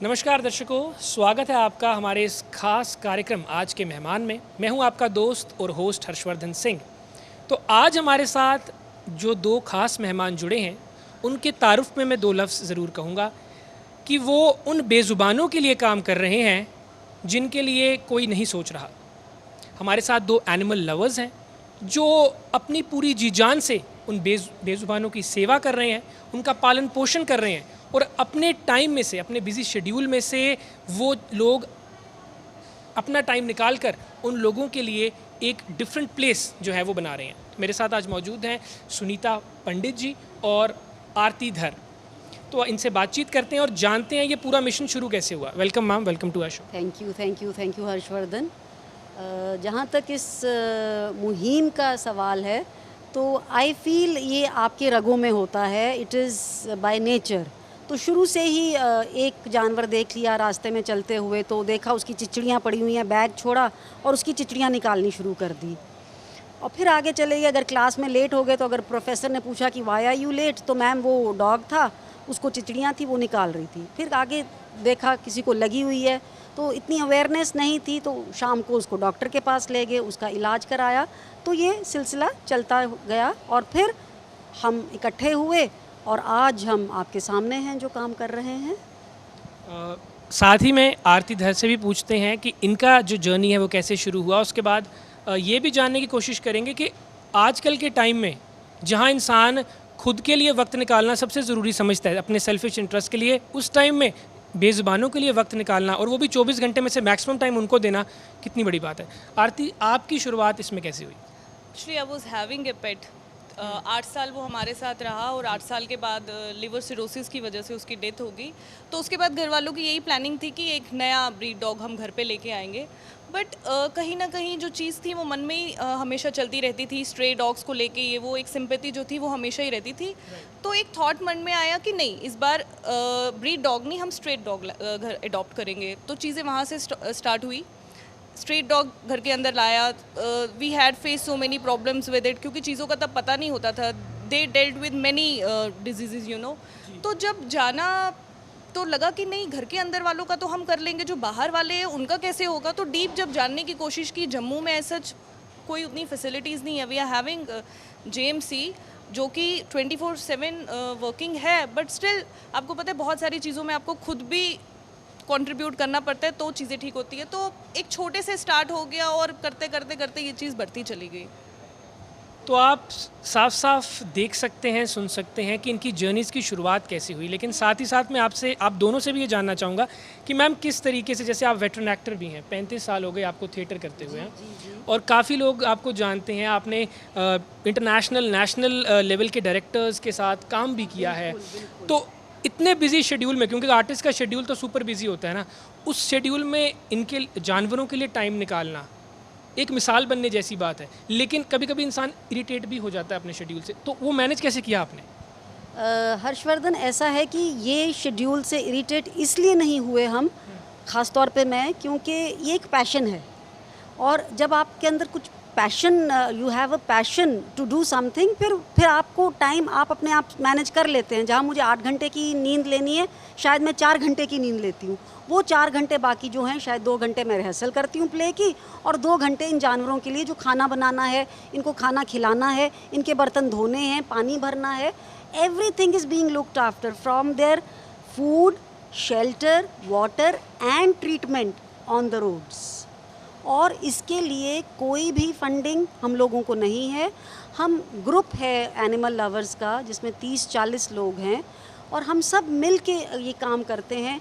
नमस्कार दर्शकों, स्वागत है आपका हमारे इस खास कार्यक्रम आज के मेहमान में। मैं हूं आपका दोस्त और होस्ट हर्षवर्धन सिंह। तो आज हमारे साथ जो दो खास मेहमान जुड़े हैं, उनके तारुफ में मैं दो लफ्ज़ ज़रूर कहूँगा कि वो उन बेज़ुबानों के लिए काम कर रहे हैं जिनके लिए कोई नहीं सोच रहा। हमारे साथ दो एनिमल लवर्स हैं जो अपनी पूरी जी जान से उन बेज़ुबानों की सेवा कर रहे हैं, उनका पालन पोषण कर रहे हैं और अपने टाइम में से, अपने बिज़ी शेड्यूल में से वो लोग अपना टाइम निकाल कर उन लोगों के लिए एक डिफरेंट प्लेस जो है वो बना रहे हैं। मेरे साथ आज मौजूद हैं सुनीता पंडित जी और आरती धर। तो इनसे बातचीत करते हैं और जानते हैं ये पूरा मिशन शुरू कैसे हुआ। Welcome ma'am, welcome to our show. Thank you Harshvardhan. जहाँ तक इस मुहिम का सवाल है तो आई फील ये आपके रगों में होता है, इट इज़ बाय नेचर। तो शुरू से ही एक जानवर देख लिया रास्ते में चलते हुए तो देखा उसकी चिचड़ियाँ पड़ी हुई हैं, बैग छोड़ा और उसकी चिचड़ियाँ निकालनी शुरू कर दी। और फिर आगे चले गए, अगर क्लास में लेट हो गए तो अगर प्रोफेसर ने पूछा कि वाई आर यू लेट, तो मैम वो डॉग था, उसको चिचड़ियाँ थी, वो निकाल रही थी। फिर आगे देखा किसी को लगी हुई है तो इतनी अवेयरनेस नहीं थी तो शाम को उसको डॉक्टर के पास ले गए, उसका इलाज कराया। तो ये सिलसिला चलता गया और फिर हम इकट्ठे हुए और आज हम आपके सामने हैं जो काम कर रहे हैं। साथ ही में आरती धर से भी पूछते हैं कि इनका जो जर्नी है वो कैसे शुरू हुआ। उसके बाद ये भी जानने की कोशिश करेंगे कि आजकल के टाइम में जहां इंसान खुद के लिए वक्त निकालना सबसे ज़रूरी समझता है अपने सेल्फिश इंटरेस्ट के लिए, उस टाइम में बेज़ुबानों के लिए वक्त निकालना और वो भी 24 घंटे में से मैक्सिमम टाइम उनको देना कितनी बड़ी बात है। आरती, आपकी शुरुआत इसमें कैसे हुई? Actually I was having a pet. 8 साल वो हमारे साथ रहा और 8 साल के बाद लिवर सिरोसिस की वजह से उसकी डेथ हो गई। तो उसके बाद घर वालों की यही प्लानिंग थी कि एक नया ब्रीड डॉग हम घर पे लेके आएंगे। बट कहीं ना कहीं जो चीज़ थी वो मन में ही हमेशा चलती रहती थी। स्ट्रे डॉग्स को लेके ये वो एक सिंपैथी जो थी वो हमेशा ही रहती थी। तो एक थॉट मन में आया कि नहीं, इस बार ब्रीड डॉग नहीं, हम स्ट्रेट डॉग घर अडॉप्ट करेंगे। तो चीज़ें वहाँ से स्टार्ट हुई। स्ट्रीट डॉग घर के अंदर लाया। We had face so many problems with it, क्योंकि चीज़ों का तब पता नहीं होता था। They dealt with many diseases you know. तो जब जाना तो लगा कि नहीं, घर के अंदर वालों का तो हम कर लेंगे, जो बाहर वाले हैं उनका कैसे होगा। तो डीप जब जानने की कोशिश की, जम्मू में ऐसा कोई उतनी फैसिलिटीज़ नहीं है। वी आर हैविंग JMC जो कि 24/7 वर्किंग है, बट स्टिल आपको पता है बहुत सारी चीज़ों में आपको खुद भी कंट्रीब्यूट करना पड़ता है तो चीज़ें ठीक होती है। तो एक छोटे से स्टार्ट हो गया और करते करते करते ये चीज़ बढ़ती चली गई। तो आप साफ साफ देख सकते हैं, सुन सकते हैं कि इनकी जर्नीज़ की शुरुआत कैसी हुई। लेकिन साथ ही साथ मैं आपसे, आप दोनों से भी ये जानना चाहूँगा कि मैम किस तरीके से, जैसे आप वेटरन एक्टर भी हैं, 35 साल हो गए आपको थिएटर करते हुए हैं और काफ़ी लोग आपको जानते हैं, आपने इंटरनेशनल नेशनल लेवल के डायरेक्टर्स के साथ काम भी किया है। तो इतने बिजी शेड्यूल में, क्योंकि आर्टिस्ट का शेड्यूल तो सुपर बिजी होता है ना, उस शेड्यूल में इनके जानवरों के लिए टाइम निकालना एक मिसाल बनने जैसी बात है। लेकिन कभी कभी इंसान इरिटेट भी हो जाता है अपने शेड्यूल से, तो वो मैनेज कैसे किया आपने? हर्षवर्धन, ऐसा है कि ये शेड्यूल से इरिटेट इसलिए नहीं हुए हम, ख़ास तौर पे मैं, क्योंकि ये एक पैशन है। और जब आपके अंदर कुछ passion, you have a passion to do something, फिर आपको टाइम आप अपने आप मैनेज कर लेते हैं। जहाँ मुझे 8 घंटे की नींद लेनी है, शायद मैं 4 घंटे की नींद लेती हूँ। वो 4 घंटे बाकी जो हैं, शायद 2 घंटे मैं रिहर्सल करती हूँ प्ले की, और 2 घंटे इन जानवरों के लिए जो खाना बनाना है, इनको खाना खिलाना है, इनके बर्तन धोने हैं, पानी भरना है। Everything is being looked after, from their food, shelter, water and treatment on the roads. और इसके लिए कोई भी फंडिंग हम लोगों को नहीं है। हम ग्रुप है एनिमल लवर्स का, जिसमें 30-40 लोग हैं और हम सब मिल के ये काम करते हैं।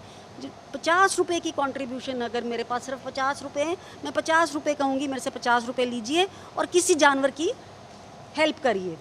50 रुपये की कंट्रीब्यूशन, अगर मेरे पास सिर्फ 50 रुपये हैं, मैं 50 रुपये कहूँगी, मेरे से 50 रुपये लीजिए और किसी जानवर की हेल्प करिए।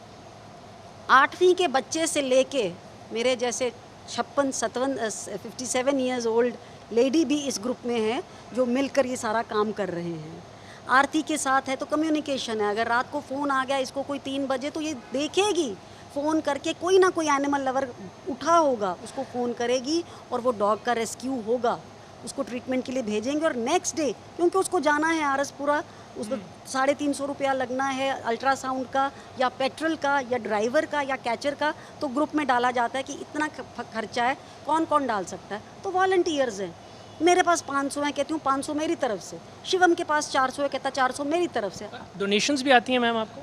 8वीं के बच्चे से लेके मेरे जैसे 57 ईयर्स ओल्ड लेडी भी इस ग्रुप में है जो मिलकर ये सारा काम कर रहे हैं। आरती के साथ है तो कम्युनिकेशन है। अगर रात को फ़ोन आ गया इसको कोई 3 बजे, तो ये देखेगी, फ़ोन करके कोई ना कोई एनिमल लवर उठा होगा, उसको फ़ोन करेगी और वो डॉग का रेस्क्यू होगा। उसको ट्रीटमेंट के लिए भेजेंगे और नेक्स्ट डे, क्योंकि उसको जाना है आरएसपुरा, उसको 350 रुपया लगना है अल्ट्रासाउंड का या पेट्रोल का या ड्राइवर का या कैचर का, तो ग्रुप में डाला जाता है कि इतना खर्चा है, कौन कौन डाल सकता है। तो वॉलंटियर्स हैं, मेरे पास 500 है, कहती हूँ 500 मेरी तरफ से, शिवम के पास 400 है, कहता 400 मेरी तरफ से। डोनेशंस भी आती हैं मैम आपको?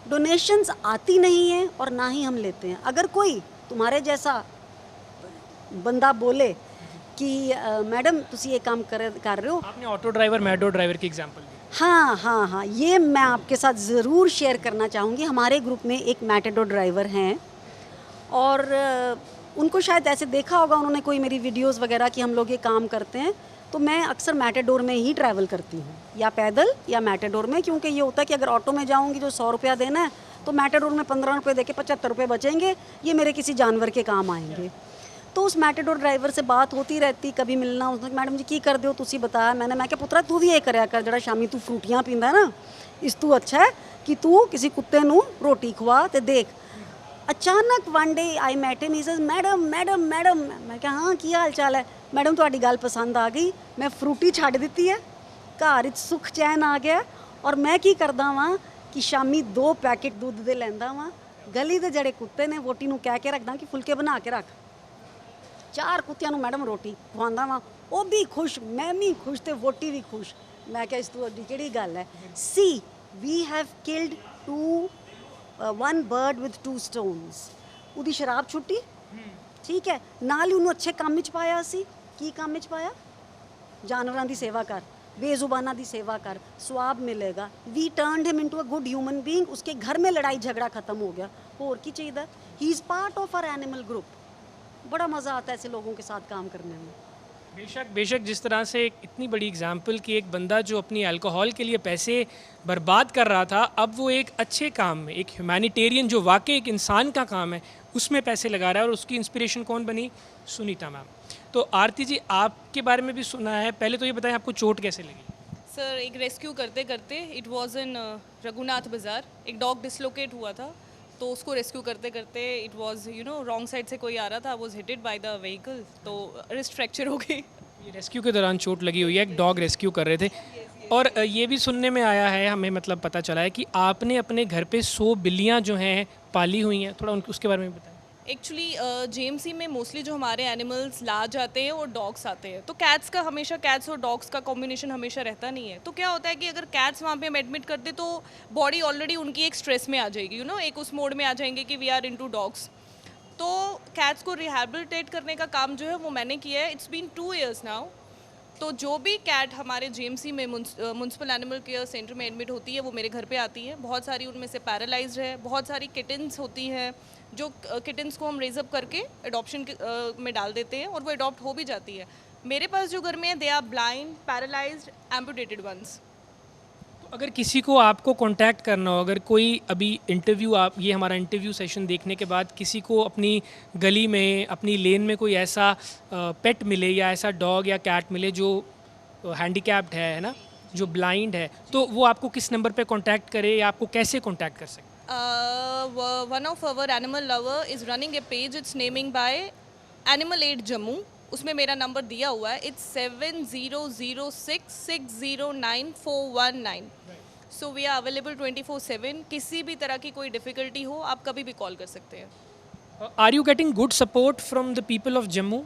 डोनेशंस आती नहीं है और ना ही हम लेते हैं। अगर कोई तुम्हारे जैसा बंदा बोले कि मैडम तुसी ये काम कर रहे हो, आपने ऑटो ड्राइवर मैडो ड्राइवर की एग्जांपल दी। हाँ हाँ हाँ, ये मैं आपके साथ ज़रूर शेयर करना चाहूँगी। हमारे ग्रुप में एक मैटेडो ड्राइवर हैं और उनको शायद ऐसे देखा होगा उन्होंने कोई मेरी वीडियोस वगैरह कि हम लोग ये काम करते हैं, तो मैं अक्सर मैटेडोर में ही ट्रैवल करती हूँ, या पैदल या मैटेडोर में, क्योंकि ये होता है कि अगर ऑटो में जाऊँगी जो 100 रुपया देना है, तो मैटेडोर में 15 रुपये दे के 75 रुपये बचेंगे, ये मेरे किसी जानवर के काम आएंगे। तो उस मैटेडोर ड्राइवर से बात होती रहती, कभी मिलना, उसने मैडम जी की कर दो तुसी बताया, मैं क्या पुत्रा तू भी ये करया कर, जरा शामी तू फ्रूटियाँ पींदा है ना, इस तू अच्छा है कि तू किसी कुत्ते नू रोटी खुआ ते देख। अचानक one day I met him, he says madam madam madam, मैं क्या हाँ की हाल चाल है, मैडम तुहाडी गल पसंद आ गई, मैं फ्रूटी छड्ड दित्ती है, घर विच सुख चैन आ गया, और मैं की करदा वां कि शामी 2 पैकेट दुੱਧ दे लैंदा वां, गली दे जड़े कुत्ते ने वोटी नू कह के रखदा कि फुलके बना के रख, 4 कुत्तियां नू मैडम रोटी खवांदा वां, वो भी खुश, मैं भी खुश ते वोटी भी खुश। मैं क्या इस तू अड्डी केड़ी गल है। See we have killed 1 bird with 2 stones। ਉਹਦੀ ਸ਼ਰਾਬ ਛੁੱਟੀ, ਠੀਕ ਹੈ, ਨਾਲ ਹੀ ਉਹਨੂੰ ਅੱਛੇ ਕੰਮ ਵਿੱਚ ਪਾਇਆ। ਅਸੀਂ ਕੀ ਕੰਮ ਵਿੱਚ ਪਾਇਆ? ਜਾਨਵਰਾਂ ਦੀ ਸੇਵਾ ਕਰ, बेजुबाना ਦੀ सेवा कर, स्वाब मिलेगा। We turned him into a good human being. उसके घर में लड़ाई झगड़ा खत्म हो गया, और की चाहिए। He is part of our animal group. बड़ा मज़ा आता है ऐसे लोगों के साथ काम करने में। बेशक बेशक, जिस तरह से एक इतनी बड़ी एग्जाम्पल कि एक बंदा जो अपनी अल्कोहल के लिए पैसे बर्बाद कर रहा था, अब वो एक अच्छे काम में, एक ह्यूमैनिटेरियन जो वाकई एक इंसान का काम है, उसमें पैसे लगा रहा है। और उसकी इंस्पिरेशन कौन बनी? सुनीता मैम। तो आरती जी, आपके बारे में भी सुना है, पहले तो ये बताएं आपको चोट कैसे लगी? सर एक रेस्क्यू करते करते, इट वाज इन रघुनाथ बाज़ार, एक डॉग डिसलोकेट हुआ था, तो उसको रेस्क्यू करते करते इट वाज रॉन्ग साइड से कोई आ रहा था, was hitted by the vehicle, तो रिस्ट फ्रैक्चर हो गई। ये रेस्क्यू के दौरान चोट लगी हुई है, एक डॉग रेस्क्यू कर रहे थे। और ये भी सुनने में आया है, हमें मतलब पता चला है कि आपने अपने घर पे 100 बिल्लियाँ जो हैं पाली हुई हैं, थोड़ा उसके बारे में बताएं। एक्चुअली जेएमसी में मोस्टली जो हमारे एनिमल्स ला जाते हैं वो डॉग्स आते हैं, तो कैट्स का हमेशा, कैट्स और डॉग्स का कॉम्बिनेशन हमेशा रहता नहीं है। तो क्या होता है कि अगर कैट्स वहाँ पे हम एडमिट कर दे तो बॉडी ऑलरेडी उनकी एक स्ट्रेस में आ जाएगी, एक उस मोड में आ जाएंगे कि वी आर इनटू डॉग्स। तो कैट्स को रिहैबिलिटेट करने का काम जो है वो मैंने किया है। It's been 2 years now. तो जो भी कैट हमारे जेएमसी में म्युनिसिपल एनिमल केयर सेंटर में एडमिट होती है वो मेरे घर पे आती है। बहुत सारी उनमें से पैरालाइज्ड है, बहुत सारी किटन्स होती हैं, जो किटन्स को हम रेज अप करके अडॉप्शन में डाल देते हैं और वो अडॉप्ट हो भी जाती है। मेरे पास जो घर में है, they are blind, paralysed, amputated ones. तो अगर किसी को आपको कांटेक्ट करना हो, अगर कोई अभी इंटरव्यू, आप ये हमारा इंटरव्यू सेशन देखने के बाद किसी को अपनी गली में, अपनी लेन में कोई ऐसा पेट मिले या ऐसा डॉग या कैट मिले जो हैंडीकैप्ड है ना, जो ब्लाइंड है, तो वो आपको किस नंबर पे कांटेक्ट करे या आपको कैसे कांटेक्ट कर सकते? One of our animal lover is running a page, it's naming by animal aid Jammu. उसमें मेरा नंबर दिया हुआ है, इट्स 7006609419। So we are available 24/7। किसी भी तरह की कोई डिफ़िकल्टी हो, आप कभी भी कॉल कर सकते हैं। Are you getting good support from the people of Jammu?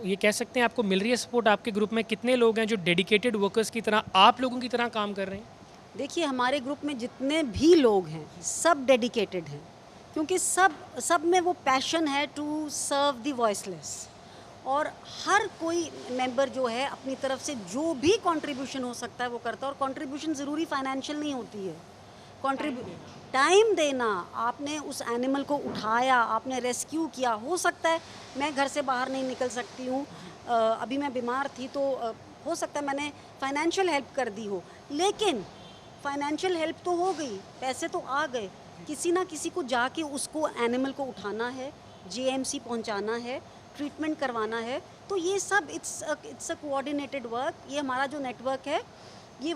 ये कह सकते हैं आपको मिल रही है सपोर्ट? आपके ग्रुप में कितने लोग हैं जो डेडिकेटेड वर्कर्स की तरह, आप लोगों की तरह काम कर रहे हैं? देखिए, हमारे ग्रुप में जितने भी लोग हैं सब डेडिकेटेड हैं, क्योंकि सब में वो पैशन है टू सर्व द वॉइसलेस। और हर कोई मेंबर जो है अपनी तरफ से जो भी कंट्रीब्यूशन हो सकता है वो करता है। और कंट्रीब्यूशन ज़रूरी फाइनेंशियल नहीं होती है, टाइम देना। आपने उस एनिमल को उठाया, आपने रेस्क्यू किया। हो सकता है मैं घर से बाहर नहीं निकल सकती हूँ, अभी मैं बीमार थी, तो हो सकता है मैंने फाइनेंशियल हेल्प कर दी हो, लेकिन फाइनेंशियल हेल्प तो हो गई, पैसे तो आ गए। किसी ना किसी को जाके उसको एनिमल को उठाना है, जेएमसी पहुंचाना है, ट्रीटमेंट करवाना है। तो ये सब इट्स अ कोऑर्डिनेटेड वर्क। ये हमारा जो नेटवर्क है, ये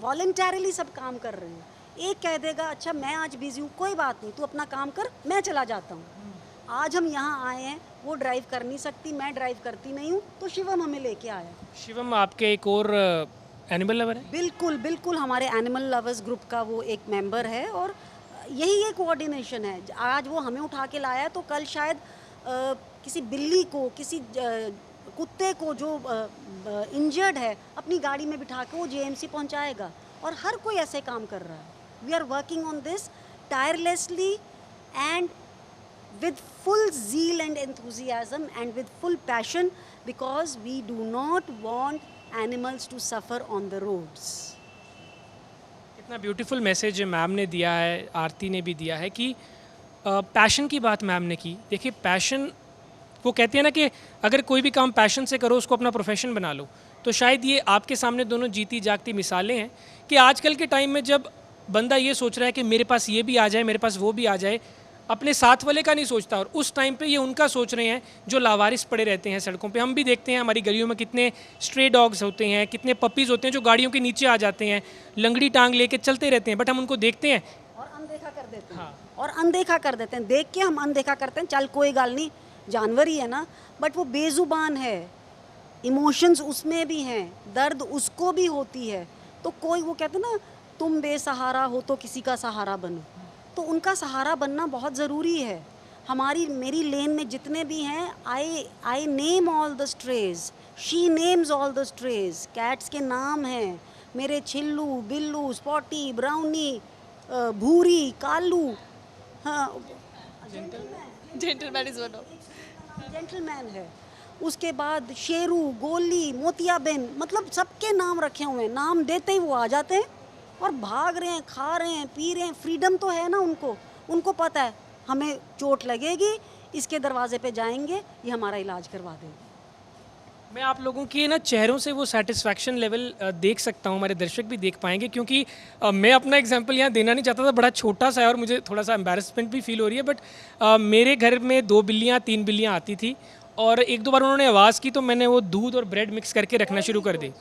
वॉलंटरली सब काम कर रहे हैं। एक कह देगा अच्छा मैं आज बिजी हूँ, कोई बात नहीं, तू अपना काम कर, मैं चला जाता हूँ। आज हम यहाँ आए हैं, वो ड्राइव कर नहीं सकती, मैं ड्राइव करती नहीं हूँ, तो शिवम हमें लेके आया। शिवम आपके एक और एनिमल लवर है? बिल्कुल बिल्कुल, हमारे एनिमल लवर्स ग्रुप का वो एक मेंबर है और यही एक कोऑर्डिनेशन है। आज वो हमें उठा के लाया तो कल शायद किसी बिल्ली को, किसी कुत्ते को जो इंजर्ड है, अपनी गाड़ी में बिठा के वो जेएमसी पहुंचाएगा। और हर कोई ऐसे काम कर रहा है। We are working on this tirelessly and with full zeal and enthusiasm and with full passion, because we do not want animals to suffer on the roads. कितना ब्यूटीफुल मैसेज मैम ने दिया है, आरती ने भी दिया है कि पैशन की बात मैम ने की। देखिए पैशन, वो कहते हैं ना कि अगर कोई भी काम पैशन से करो, उसको अपना प्रोफेशन बना लो। तो शायद ये आपके सामने दोनों जीती जागती मिसालें हैं कि आजकल के टाइम में जब बंदा ये सोच रहा है कि मेरे पास ये भी आ जाए, मेरे पास वो भी आ जाए, अपने साथ वाले का नहीं सोचता। और उस टाइम पे ये उनका सोच रहे हैं जो लावारिस पड़े रहते हैं सड़कों पे। हम भी देखते हैं हमारी गलियों में कितने स्ट्रे डॉग्स होते हैं, कितने पपीज़ होते हैं जो गाड़ियों के नीचे आ जाते हैं, लंगड़ी टांग लेके चलते रहते हैं, बट हम उनको देखते हैं और अनदेखा कर देते हैं। हाँ। और अनदेखा कर देते हैं, देख के हम अनदेखा करते हैं, चल कोई गाल नहीं, जानवर ही है ना। बट वो बेजुबान है, इमोशंस उसमें भी हैं, दर्द उसको भी होती है। तो कोई, वो कहते हैं ना, तुम बेसहारा हो तो किसी का सहारा बनो, तो उनका सहारा बनना बहुत ज़रूरी है। मेरी लेन में जितने भी हैं, I name all the esterase, she names all the esterase. Cats के नाम हैं मेरे छिल्लू, बिल्लू, स्पॉटी, ब्राउनी, भूरी, कालू। हाँ, gentleman is one of, gentleman है। उसके बाद शेरू, गोली, मोतियाबिन, मतलब सबके नाम रखे हुए हैं। नाम देते ही वो आ जाते हैं और भाग रहे हैं, खा रहे हैं, पी रहे हैं। फ्रीडम तो है ना उनको पता है हमें चोट लगेगी, इसके दरवाजे पे जाएंगे, ये हमारा इलाज करवा देंगे। मैं आप लोगों के ना चेहरों से वो सेटिस्फैक्शन लेवल देख सकता हूँ, हमारे दर्शक भी देख पाएंगे, क्योंकि मैं अपना एग्जांपल यहाँ देना नहीं चाहता था, बड़ा छोटा सा है और मुझे थोड़ा सा एम्बैरसमेंट भी फील हो रही है। बट मेरे घर में 2 बिल्लियाँ 3 बिल्लियाँ आती थी और एक दो बार उन्होंने आवाज़ की तो मैंने वो दूध और ब्रेड मिक्स करके रखना शुरू कर दी।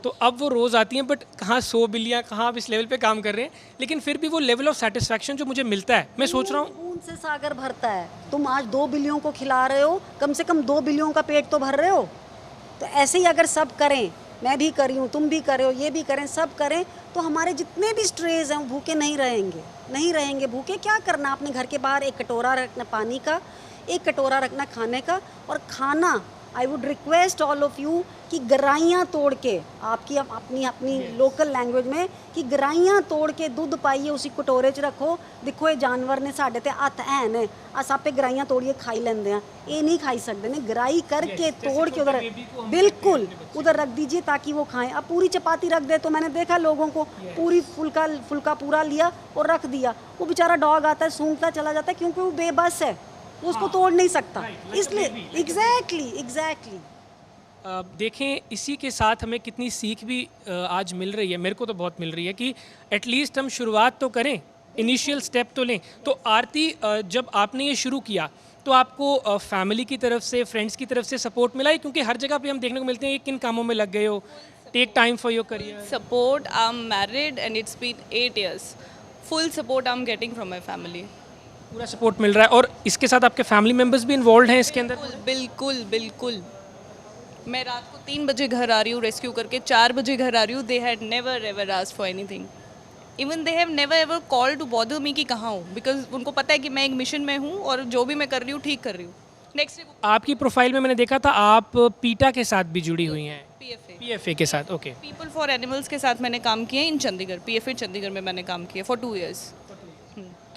तो अब वो रोज़ आती हैं, बट कहाँ 100 बिल्लियाँ, कहाँ आप इस लेवल पे काम कर रहे हैं। लेकिन फिर भी वो लेवल ऑफ सेटिस्फैक्शन जो मुझे मिलता है, मैं सोच रहा हूँ खून से सागर भरता है। तुम आज 2 बिल्लियों को खिला रहे हो, कम से कम 2 बिल्लियों का पेट तो भर रहे हो। तो ऐसे ही अगर सब करें, मैं भी कर रही हूँ, तुम भी कर रहे हो, ये भी करें, सब करें, तो हमारे जितने भी स्ट्रेज हैं वो भूखे नहीं रहेंगे भूखे। क्या करना, अपने घर के बाहर एक कटोरा रखना पानी का, एक कटोरा रखना खाने का। और खाना, I would request all of you कि गराइयाँ तोड़ के, आपकी अपनी लोकल लैंग्वेज में, कि गराइयाँ तोड़ के दूध पाइए, उसी कटोरे च रखो। देखो ये जानवर ने साढ़े ते हत्थ है ने, अस आपे गराइयाँ तोड़िए खाई लेंदे हैं, ये नहीं खाई सकते ने। गराई करके तोड़ के उधर बिल्कुल उधर रख दीजिए ताकि वो खाएं। अब पूरी चपाती रख दे तो मैंने देखा लोगों को, पूरी फुल्का पूरा लिया और रख दिया, वो बेचारा डॉग आता है, सूंघता चला जाता है, क्योंकि वो बेबस है, वो उसको तोड़ नहीं सकता। इसलिए एग्जैक्टली देखें, इसी के साथ हमें कितनी सीख भी आज मिल रही है, मेरे को तो बहुत मिल रही है कि एटलीस्ट हम शुरुआत तो करें, इनिशियल स्टेप तो लें। तो आरती, जब आपने ये शुरू किया तो आपको फैमिली की तरफ से, फ्रेंड्स की तरफ से सपोर्ट मिला है? क्योंकि हर जगह पे हम देखने को मिलते हैं कि किन कामों में लग गए हो, take time for your career. support. I'm married and it's been 8 years. Full support I'm getting from my family. पूरा सपोर्ट मिल रहा है। और इसके साथ आपके फैमिली मेम्बर्स भी इन्वॉल्व हैं इसके अंदर? बिल्कुल। मैं रात को 3 बजे घर आ रही हूँ रेस्क्यू करके, 4 बजे घर आ रही हूँ। They had never ever asked for anything, even they have never ever call to bother me कि कहाँ हूँ, बिकॉज उनको पता है कि मैं एक मिशन में हूँ और जो भी मैं कर रही हूँ ठीक कर रही हूँ। नेक्स्ट डे आपकी प्रोफाइल में मैंने देखा था आप पीटा के साथ भी जुड़ी हुई हैं, PFA PFA के साथ। ओके, पीपल फॉर एनिमल्स के साथ मैंने काम किया इन चंडीगढ़, PFA चंडीगढ़ में मैंने काम किया फॉर 2 years।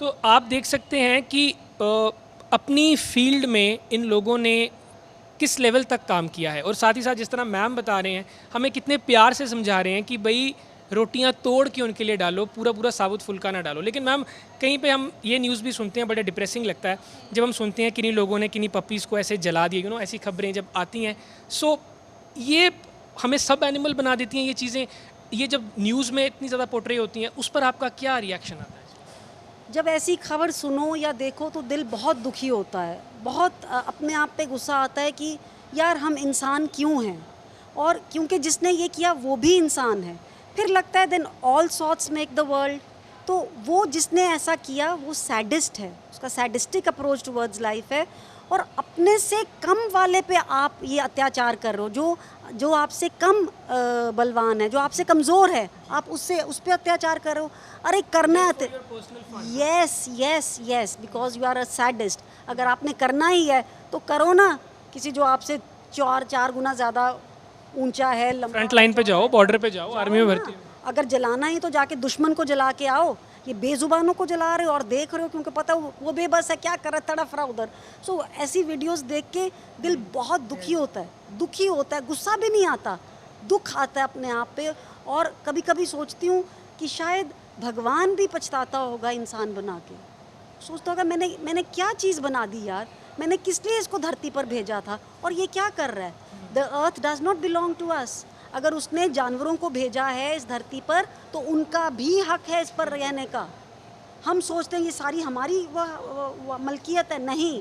तो आप देख सकते हैं कि अपनी फील्ड में इन लोगों ने किस लेवल तक काम किया है। और साथ ही साथ जिस तरह मैम बता रहे हैं, हमें कितने प्यार से समझा रहे हैं कि भाई रोटियां तोड़ के उनके लिए डालो, पूरा साबुत फुल्का ना डालो। लेकिन मैम, कहीं पे हम ये न्यूज़ भी सुनते हैं, बड़ा डिप्रेसिंग लगता है जब हम सुनते हैं किन्हीं लोगों ने किन्हीं पपीज़ को ऐसे जला दिया, ऐसी खबरें जब आती हैं। सो ये हमें सब एनिमल बना देती हैं ये चीज़ें। ये जब न्यूज़ में इतनी ज़्यादा पोर्ट्रे होती हैं, उस पर आपका क्या रिएक्शन आता है? जब ऐसी खबर सुनो या देखो तो दिल बहुत दुखी होता है, बहुत अपने आप पे गुस्सा आता है कि यार हम इंसान क्यों हैं, और क्योंकि जिसने ये किया वो भी इंसान है। फिर लगता है then all sorts make the world, तो वो जिसने ऐसा किया वो सैडिस्ट है, उसका सैडिस्टिक अप्रोच टुवर्ड्स लाइफ है। और अपने से कम वाले पे आप ये अत्याचार कर रहे हो, जो आपसे कम बलवान है, जो आपसे कमज़ोर है, आप उस पे अत्याचार कर रहे हो। अरे करना है, yes yes yes, because you are a sadist. अगर आपने करना ही है तो करो ना, किसी जो आपसे चार गुना ज़्यादा ऊंचा है, लंबा, फ्रंट लाइन पे जाओ, बॉर्डर पे जाओ, आर्मी में भर्ती हो। अगर जलाना ही तो जाके दुश्मन को जला के आओ। ये बेजुबानों को जला रहे हो और देख रहे हो, क्योंकि पता वो बेबस है, क्या कर रहा है, तड़फ रहा उधर। सो ऐसी वीडियोस देख के दिल बहुत दुखी होता है, गुस्सा भी नहीं आता, दुख आता है अपने आप पे। और कभी कभी सोचती हूँ कि शायद भगवान भी पछताता होगा इंसान बना के, सोचता होगा मैंने क्या चीज़ बना दी यार, मैंने किस लिए इसको धरती पर भेजा था और ये क्या कर रहा है। The earth does not belong to us. अगर उसने जानवरों को भेजा है इस धरती पर तो उनका भी हक है इस पर रहने का। हम सोचते हैं ये सारी हमारी वह मलकियत है, नहीं,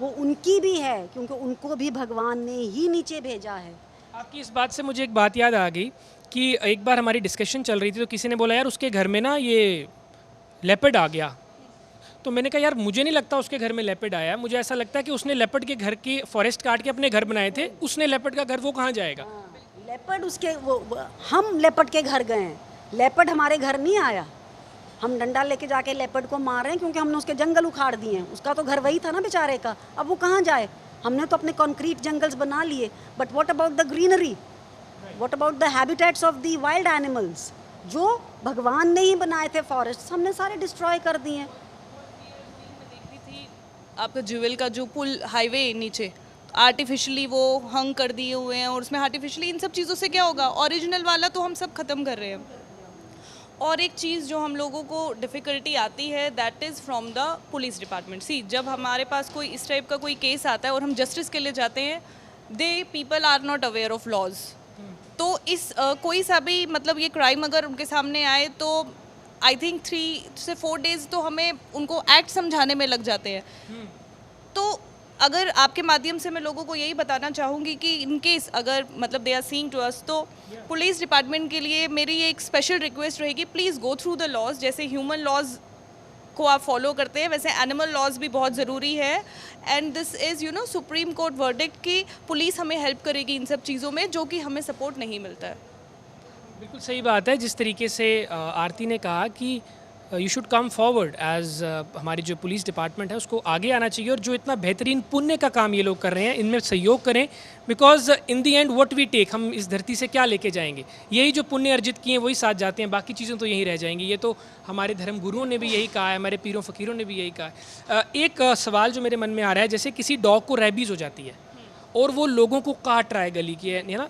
वो उनकी भी है, क्योंकि उनको भी भगवान ने ही नीचे भेजा है। आपकी इस बात से मुझे एक बात याद आ गई कि एक बार हमारी डिस्कशन चल रही थी तो किसी ने बोला यार उसके घर में ना ये लेपर्ड आ गया। तो मैंने कहा यार मुझे नहीं लगता उसके घर में लेपर्ड आया, मुझे ऐसा लगता है कि उसने लेपर्ड के घर की फॉरेस्ट काट के अपने घर बनाए थे, उसने लेपर्ड का घर वो कहाँ जाएगा। लेपर्ड उसके हम लेपर्ड के घर गए हैं, लेपर्ड हमारे घर नहीं आया। हम डंडा लेके जाके लेपर्ड को मार रहे हैं क्योंकि हमने उसके जंगल उखाड़ दिए हैं। उसका तो घर वही था ना बेचारे का, अब वो कहाँ जाए। हमने तो अपने कंक्रीट जंगल्स बना लिए, but what about the greenery, what about the habitats of the wild animals जो भगवान ने ही बनाए थे फॉरेस्ट, हमने सारे डिस्ट्रॉय कर दिए हैं। आपका ज्वेल का जो पुल हाईवे नीचे आर्टिफिशियली वो हंग कर दिए हुए हैं, और उसमें आर्टिफिशियली इन सब चीज़ों से क्या होगा, ओरिजिनल वाला तो हम सब ख़त्म कर रहे हैं। और एक चीज़ जो हम लोगों को डिफ़िकल्टी आती है that is from the police department. See, जब हमारे पास कोई इस टाइप का कोई केस आता है और हम जस्टिस के लिए जाते हैं, they people are not aware of laws. तो इस कोई सा भी मतलब ये क्राइम अगर उनके सामने आए तो आई थिंक 3 से 4 डेज़ तो हमें उनको एक्ट समझाने में लग जाते हैं। तो अगर आपके माध्यम से मैं लोगों को यही बताना चाहूँगी कि इन केस अगर मतलब they are seeing to us, तो पुलिस डिपार्टमेंट के लिए मेरी एक स्पेशल रिक्वेस्ट रहेगी, please go through the laws. जैसे ह्यूमन लॉज को आप फॉलो करते हैं वैसे एनिमल लॉज भी बहुत ज़रूरी है। And this is supreme court verdict कि पुलिस हमें हेल्प करेगी इन सब चीज़ों में, जो कि हमें सपोर्ट नहीं मिलता है। बिल्कुल सही बात है। जिस तरीके से आरती ने कहा कि you should come forward as हमारी जो पुलिस डिपार्टमेंट है उसको आगे आना चाहिए, और जो इतना बेहतरीन पुण्य का काम ये लोग कर रहे हैं इनमें सहयोग करें, because in the end what we take, हम इस धरती से क्या लेके जाएंगे, यही जो पुण्य अर्जित किए हैं वही साथ जाते हैं, बाकी चीज़ें तो यहीं रह जाएंगी। ये तो हमारे धर्म गुरुओं ने भी यही कहा है, हमारे पीरों फ़कीरों ने भी यही कहा है। एक सवाल जो मेरे मन में आ रहा है, जैसे किसी डॉग को रेबीज़ हो जाती है और वो लोगों को काट रहा है गली की है ना,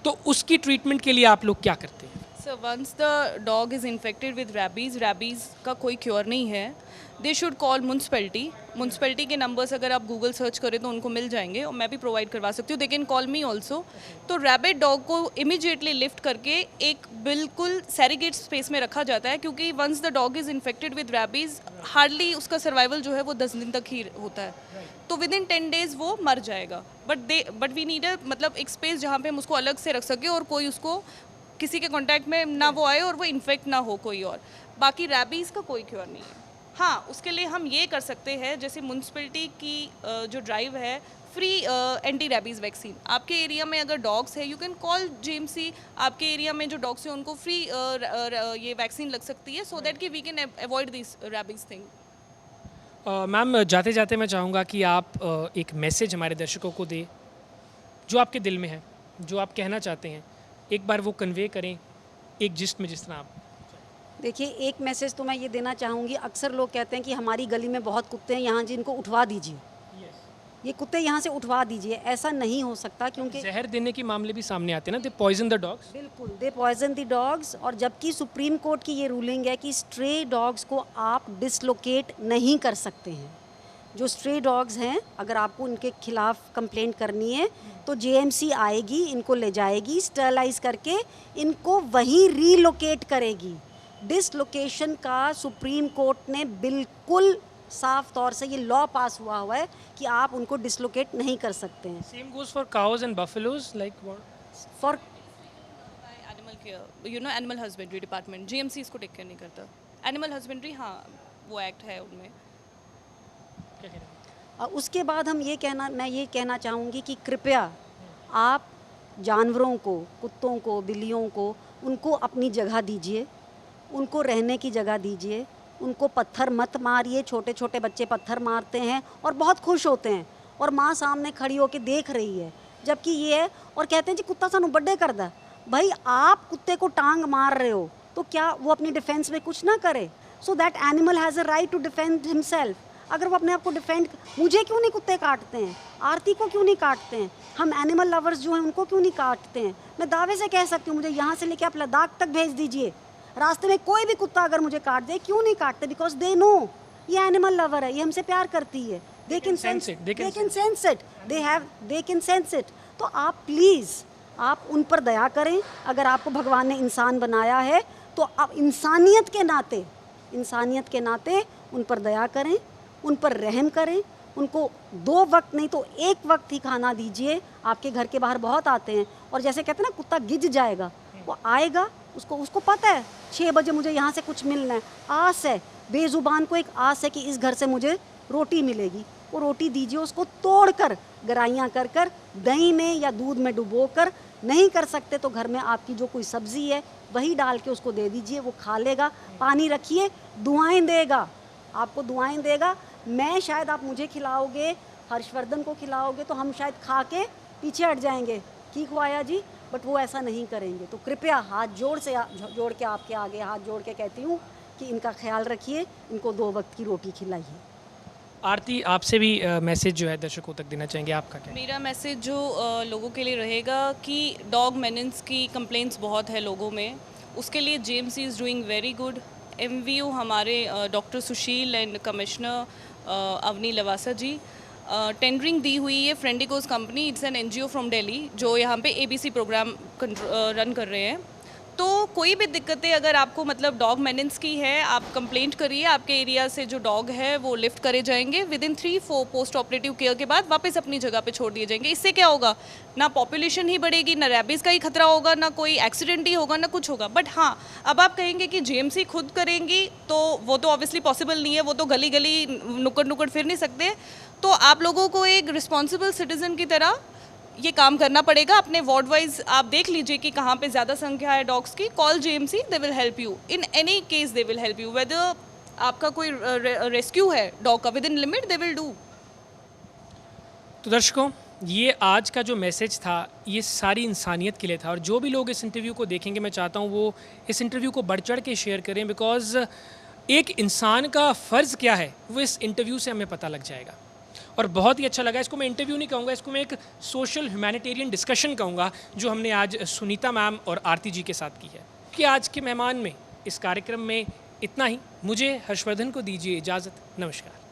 तो उसकी ट्रीटमेंट के लिए आप लोग क्या करते हैं? So once the dog is infected with rabies का कोई क्योर नहीं है, दे शुड कॉल म्यूनसिपैलिटी के नंबर्स अगर आप गूगल सर्च करें तो उनको मिल जाएंगे, और मैं भी प्रोवाइड करवा सकती हूँ, they can call me also. तो रैबिट डॉग को इमीडिएटली लिफ्ट करके एक बिल्कुल सेरीगेट स्पेस में रखा जाता है, क्योंकि once the dog is infected with rabies hardly उसका सर्वाइवल जो है वो 10 दिन तक ही होता है, तो विद इन 10 डेज़ वो मर जाएगा। बट वी नीड मतलब एक स्पेस जहाँ पे हम उसको अलग से रख सकें और कोई उसको किसी के कांटेक्ट में ना वो आए और वो इन्फेक्ट ना हो कोई और। बाकी रैबीज़ का कोई क्योर नहीं है। हाँ, उसके लिए हम ये कर सकते हैं, जैसे म्यूनसिपैलिटी की जो ड्राइव है फ्री एंटी रैबीज़ वैक्सीन, आपके एरिया में अगर डॉग्स है यू कैन कॉल जीएमसी, आपके एरिया में जो डॉग्स हैं उनको फ्री ये वैक्सीन लग सकती है, सो दैट कि we can avoid this rabies thing. Ma'am, जाते जाते मैं चाहूँगा कि आप एक मैसेज हमारे दर्शकों को दें, जो आपके दिल में है, जो आप कहना चाहते हैं, एक बार वो कन्वे करें एक जिस्ट में, जिस तरह आप। देखिए, एक मैसेज तो मैं ये देना चाहूँगी, अक्सर लोग कहते हैं कि हमारी गली में बहुत कुत्ते हैं, यहाँ जिनको उठवा दीजिए, ये कुत्ते यहाँ से उठवा दीजिए। ऐसा नहीं हो सकता, क्योंकि जहर देने के मामले भी सामने आते हैं ना, दे पॉइजन द डॉग्स। बिल्कुल, दे पॉइजन द डॉग्स। और जबकि सुप्रीम कोर्ट की ये रूलिंग है कि स्ट्रे डॉग्स को आप डिसलोकेट नहीं कर सकते हैं। जो स्ट्रे डॉग्स हैं, अगर आपको उनके खिलाफ कंप्लेंट करनी है तो जेएमसी आएगी, इनको ले जाएगी, स्टरलाइज करके इनको वहीं रीलोकेट करेगी। डिसलोकेशन का सुप्रीम कोर्ट ने बिल्कुल साफ तौर से ये लॉ पास हुआ है कि आप उनको डिसलोकेट नहीं कर सकते हैं। Same goes for cause and buffaloes, like for animal care animal husbandry department, GMC इसको टेक केयर नहीं करता। एनिमल हस्बेंड्री, हाँ वो एक्ट है उनमें। क्या कह रहे हैं? उसके बाद मैं ये कहना चाहूँगी कि कृपया आप जानवरों को, कुत्तों को, बिल्लियों को, उनको अपनी जगह दीजिए, उनको रहने की जगह दीजिए, उनको पत्थर मत मारिए। छोटे छोटे बच्चे पत्थर मारते हैं और बहुत खुश होते हैं, और माँ सामने खड़ी होकर देख रही है, जबकि ये है और कहते हैं जी कुत्ता सानू बड्डे करदा। भाई आप कुत्ते को टांग मार रहे हो तो क्या वो अपनी डिफेंस में कुछ ना करे? So that animal has a right to defend himself. अगर वो अपने आप को डिफेंड, मुझे क्यों नहीं कुत्ते काटते हैं, आरती को क्यों नहीं काटते हैं, हम एनिमल लवर्स जो हैं उनको क्यों नहीं काटते हैं? मैं दावे से कह सकती हूँ, मुझे यहाँ से लेके आप लद्दाख तक भेज दीजिए, रास्ते में कोई भी कुत्ता अगर मुझे काट दे, क्यों नहीं काटते? बिकॉज दे नो ये एनिमल लवर है, ये हमसे प्यार करती है। They can sense it, they can sense it. तो आप प्लीज़ आप उन पर दया करें। अगर आपको भगवान ने इंसान बनाया है तो आप इंसानियत के नाते उन पर दया करें, उन पर रहम करें, उनको 2 वक्त नहीं तो 1 वक्त ही खाना दीजिए। आपके घर के बाहर बहुत आते हैं, और जैसे कहते हैं ना कुत्ता गिज जाएगा, वो आएगा, उसको पता है 6 बजे मुझे यहाँ से कुछ मिलना है, आस है, बेजुबान को एक आस है कि इस घर से मुझे रोटी मिलेगी। वो रोटी दीजिए उसको, तोड़ कर गराइयाँ कर कर दही में या दूध में डुबो कर, नहीं कर सकते तो घर में आपकी जो कोई सब्ज़ी है वही डाल के उसको दे दीजिए, वो खा लेगा। पानी रखिए, दुआएं देगा, आपको दुआएं देगा। मैं शायद आप मुझे खिलाओगे, हर्षवर्धन को खिलाओगे तो हम शायद खा के पीछे हट जाएंगे कि खुआया जी, बट वो ऐसा नहीं करेंगे। तो कृपया हाथ जोड़ के आपके आगे हाथ जोड़ के कहती हूँ कि इनका ख्याल रखिए, इनको 2 वक्त की रोटी खिलाइए। आरती, आपसे भी मैसेज जो है दर्शकों तक देना चाहेंगे, आपका क्या? मेरा मैसेज जो लोगों के लिए रहेगा कि डॉग मेनेंस की कंप्लेंट्स बहुत है लोगों में, उसके लिए JMC is doing very good. MVO हमारे doctor Sushil and commissioner Avani Lavasa ji tendering दी हुई है। Friendicoes company, it's an NGO from Delhi जो यहाँ पे एबीसी प्रोग्राम रन कर रहे हैं। तो कोई भी दिक्कतें अगर आपको मतलब डॉग मेनेंस की है, आप कंप्लेंट करिए, आपके एरिया से जो डॉग है वो लिफ्ट करे जाएंगे। विदिन 3-4 पोस्ट ऑपरेटिव केयर के बाद वापस अपनी जगह पे छोड़ दिए जाएंगे। इससे क्या होगा, ना पॉपुलेशन ही बढ़ेगी, ना रैबीज़ का ही खतरा होगा, ना कोई एक्सीडेंट ही होगा, ना कुछ होगा। बट हाँ, अब आप कहेंगे कि जेएमसी खुद करेंगी तो वो तो ऑब्वियसली पॉसिबल नहीं है, वो तो गली गली नुक्कड़ फिर नहीं सकते। तो आप लोगों को एक रिस्पॉन्सिबल सिटीजन की तरह ये काम करना पड़ेगा। अपने वार्ड वाइज आप देख लीजिए कि कहाँ पे ज़्यादा संख्या है डॉग्स की, call JMC, they will help you in any case, they will help you. Whether आपका कोई रेस्क्यू है डॉग का within limit, they will do. तो दर्शकों, ये आज का जो मैसेज था ये सारी इंसानियत के लिए था, और जो भी लोग इस इंटरव्यू को देखेंगे मैं चाहता हूँ वो इस इंटरव्यू को बढ़ चढ़ के शेयर करें, बिकॉज़ एक इंसान का फ़र्ज़ क्या है वो इस इंटरव्यू से हमें पता लग जाएगा। और बहुत ही अच्छा लगा, इसको मैं इंटरव्यू नहीं कहूँगा, इसको मैं एक सोशल ह्यूमैनिटेरियन डिस्कशन कहूँगा जो हमने आज सुनीता मैम और आरती जी के साथ की है। कि आज के मेहमान में इस कार्यक्रम में इतना ही। मुझे हर्षवर्धन को दीजिए इजाज़त। नमस्कार।